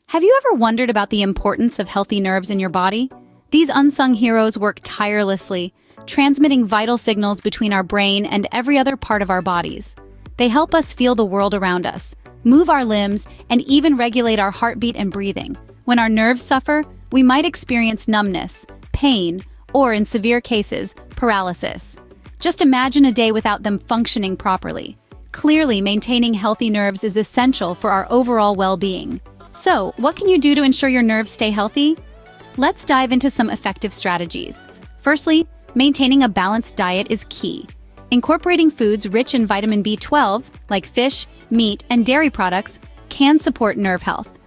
Have you ever wondered about the importance of healthy nerves in your body? These unsung heroes work tirelessly, transmitting vital signals between our brain and every other part of our bodies. They help us feel the world around us, move our limbs, and even regulate our heartbeat and breathing. When our nerves suffer, we might experience numbness, pain, or in severe cases, paralysis. Just imagine a day without them functioning properly. Clearly, maintaining healthy nerves is essential for our overall well-being. So, what can you do to ensure your nerves stay healthy? Let's dive into some effective strategies. Firstly, maintaining a balanced diet is key. Incorporating foods rich in vitamin B12, like fish, meat, and dairy products, can support nerve health.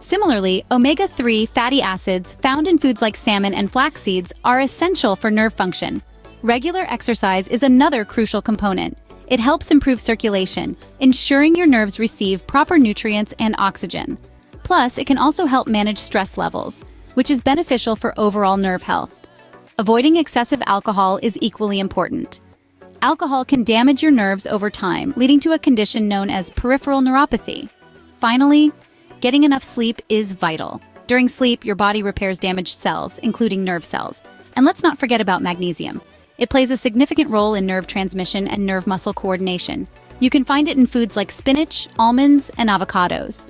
Similarly, omega-3 fatty acids found in foods like salmon and flax seeds are essential for nerve function. Regular exercise is another crucial component. It helps improve circulation, ensuring your nerves receive proper nutrients and oxygen. Plus, it can also help manage stress levels, which is beneficial for overall nerve health. Avoiding excessive alcohol is equally important. Alcohol can damage your nerves over time, leading to a condition known as peripheral neuropathy. Finally, getting enough sleep is vital. During sleep, your body repairs damaged cells, including nerve cells. And let's not forget about magnesium. It plays a significant role in nerve transmission and nerve muscle coordination. You can find it in foods like spinach, almonds, and avocados.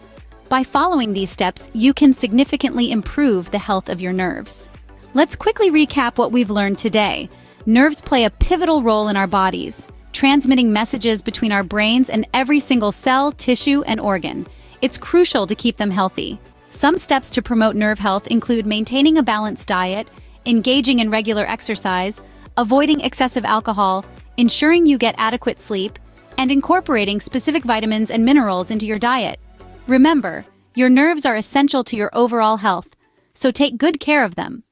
By following these steps, you can significantly improve the health of your nerves. Let's quickly recap what we've learned today. Nerves play a pivotal role in our bodies, transmitting messages between our brains and every single cell, tissue, and organ. It's crucial to keep them healthy. Some steps to promote nerve health include maintaining a balanced diet, engaging in regular exercise, avoiding excessive alcohol, ensuring you get adequate sleep, and incorporating specific vitamins and minerals into your diet. Remember, your nerves are essential to your overall health, so take good care of them.